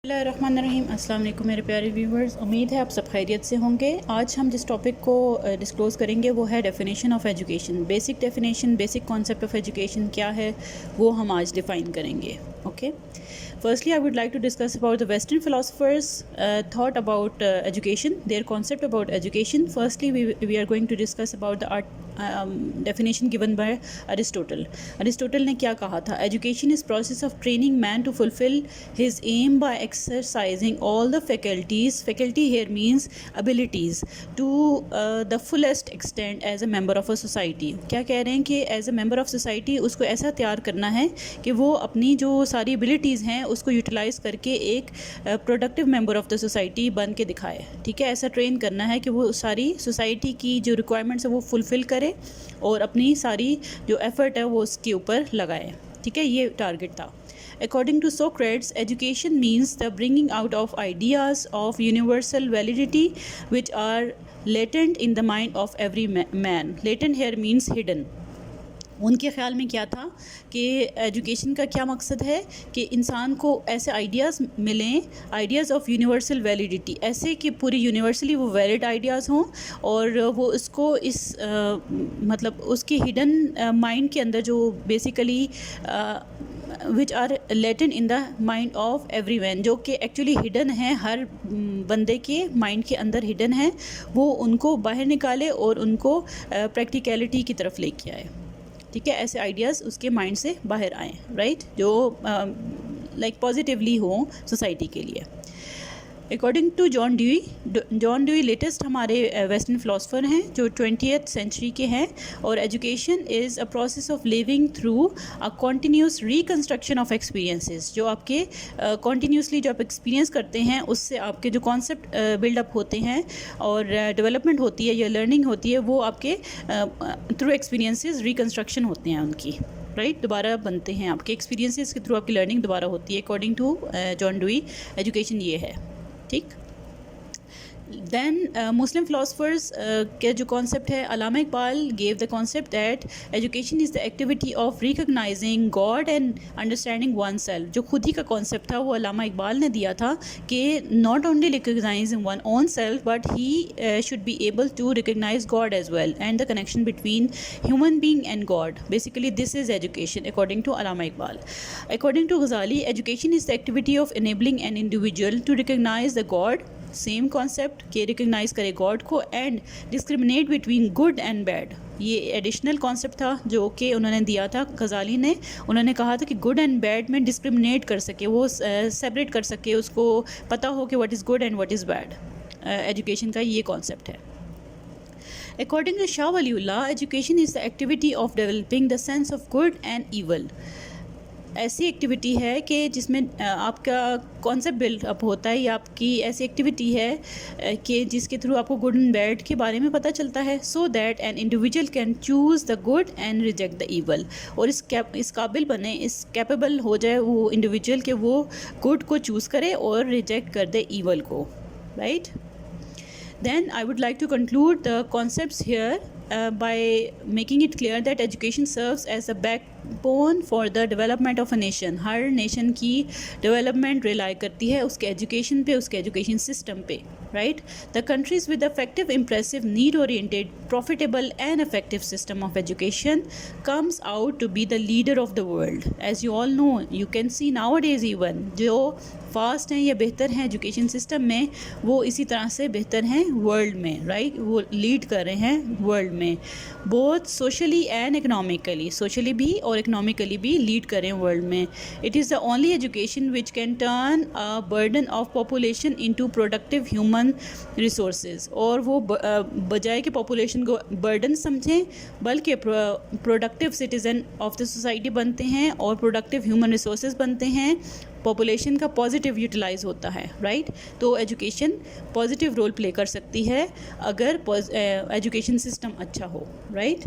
بسم اللہ الرحمن الرحیم. السلام علیکم میرے پیارے ویورز. امید ہے آپ سب خیریت سے ہوں گے. آج ہم جس ٹاپک کو ڈسکلوز کریں گے وہ ہے definition of education. Basic definition, basic concept of education کیا ہے وہ ہم آج ڈیفائن کریں گے. Okay. Firstly, I would like to discuss about the Western philosophers' thought about education, their concept about education. Firstly, we are going to discuss about the definition given by Aristotle. Aristotle نے کیا کہا تھا؟ Education is process of training man to fulfill his aim by exercising all the faculties. Faculty here means abilities to the fullest extent as a member of a society. کیا کہہ رہے ہیں کہ as a member of society اس کو ایسا تیار کرنا ہے کہ وہ اپنی جو ساری abilities ہیں اس کو یوٹیلائز کر کے ایک productive member of the society بن کے دکھائے. ٹھیک ہے، ایسا ٹرین کرنا ہے کہ وہ ساری سوسائٹی کی جو ریکوائرمنٹس ہیں وہ فلفل کرے اور اپنی ساری جو ایفرٹ ہے وہ اس کے اوپر لگائے. ٹھیک ہے، یہ ٹارگٹ تھا. According to Socrates, education means the bringing out of ideas of universal validity which are latent in the mind of every man. Latent here means hidden. ان کے خیال میں کیا تھا کہ ایجوکیشن کا کیا مقصد ہے کہ انسان کو ایسے آئیڈیاز ملیں، آئیڈیاز آف یونیورسل ویلیڈیٹی، ایسے کہ پوری یونیورسلی وہ ویلڈ آئیڈیاز ہوں اور وہ اس کو مطلب اس کی ہڈن مائنڈ کے اندر جو basically which are latent in the mind of every man, جو کہ ایکچولی ہڈن ہے، ہر بندے کے مائنڈ کے اندر ہڈن ہے، وہ ان کو باہر نکالے اور ان کو پریکٹیکلٹی کی طرف لے کے آئے. ٹھیک ہے، ایسے آئیڈیاز اس کے مائنڈ سے باہر آئیں، رائٹ، جو لائک پازیٹیولی ہوں سوسائٹی کے لیے. According to John Dewey latest ہمارے ویسٹرن فلاسفر ہیں جو 20th سینچری کے ہیں، اور education is a process of living through a continuous reconstruction of experiences. جو آپ کے کنٹینیوسلی جو آپ ایکسپیرینس کرتے ہیں اس سے آپ کے جو کانسیپٹ بلڈ اپ ہوتے ہیں اور ڈیولپمنٹ ہوتی ہے یا لرننگ ہوتی ہے وہ آپ کے تھرو ایکسپیرینسز ریکنسٹرکشن ہوتے ہیں ان کی، رائٹ، دوبارہ بنتے ہیں آپ کے ایکسپیرینسز کے تھرو، آپ کی لرننگ دوبارہ ہوتی ہے. According to John Dewey education یہ ہے. ٹھیک. دین مسلم فلاسفرز کے جو کانسیپٹ ہے، Allama Iqbal gave the concept that education is the activity of recognising God and understanding oneself. جو خود ہی کا کانسیپٹ تھا وہ علامہ اقبال نے دیا تھا کہ not only recognizing one own self but he should be able to recognize God as well and the connection between human being and God. Basically this is education according to Allama Iqbal. According to Ghazali, education is the activity of enabling an individual to recognize the God. Same concept کہ recognize کرے God کو and discriminate between good and bad. یہ additional concept تھا جو کہ انہوں نے دیا تھا غزالی نے. انہوں نے کہا تھا کہ گڈ اینڈ بیڈ میں ڈسکریمنیٹ کر سکے، وہ سیپریٹ کر سکے، اس کو پتہ ہو کہ what is good and what is bad. Education کا یہ کانسیپٹ ہے. According to Shah Waliullah, education is the activity of developing the sense of good and evil. ایسی ایکٹیویٹی ہے کہ جس میں آپ کا کانسیپٹ بلڈ اپ ہوتا ہے، یا آپ کی ایسی ایکٹیویٹی ہے کہ جس کے تھرو آپ کو گڈ اینڈ بیڈ کے بارے میں پتہ چلتا ہے، so that an individual can choose the good and reject the evil. اور اس قابل بنے، اس کیپیبل ہو جائے وہ انڈیویجول کہ وہ گڈ کو چوز کرے اور ریجیکٹ کر دے ایول کو، right. Then I would like to conclude the concepts here by making it clear that education serves as a backbone for the development of a nation. Hare nation کی development rely کرتی ہے اس کے education پہ، اس کے education system پہ، right? The countries with effective, impressive, need-oriented, profitable and effective system of education comes out to be the leader of the world. As you all know, you can see nowadays even جو fast ہیں یا بہتر ہیں education system میں، وہ اسی طرح سے بہتر ہیں ورلڈ میں، رائٹ. وہ لیڈ کر رہے ہیں ورلڈ میں، بہت سوشلی اینڈ اکنامکلی، سوشلی بھی اور اکنامکلی بھی لیڈ کر رہے ہیں ورلڈ میں. It is the only education which can turn a burden of population into productive human resources. اور وہ بجائے کہ پاپولیشن کو برڈن سمجھیں بلکہ productive citizen of the society بنتے ہیں اور پروڈکٹیو ہیومن ریسورسز بنتے ہیں. پاپولیشن کا پازیٹیو یوٹیلائز ہوتا ہے، رائٹ. تو ایجوکیشن پازیٹیو رول پلے کر سکتی ہے اگر ایجوکیشن سسٹم اچھا ہو، رائٹ.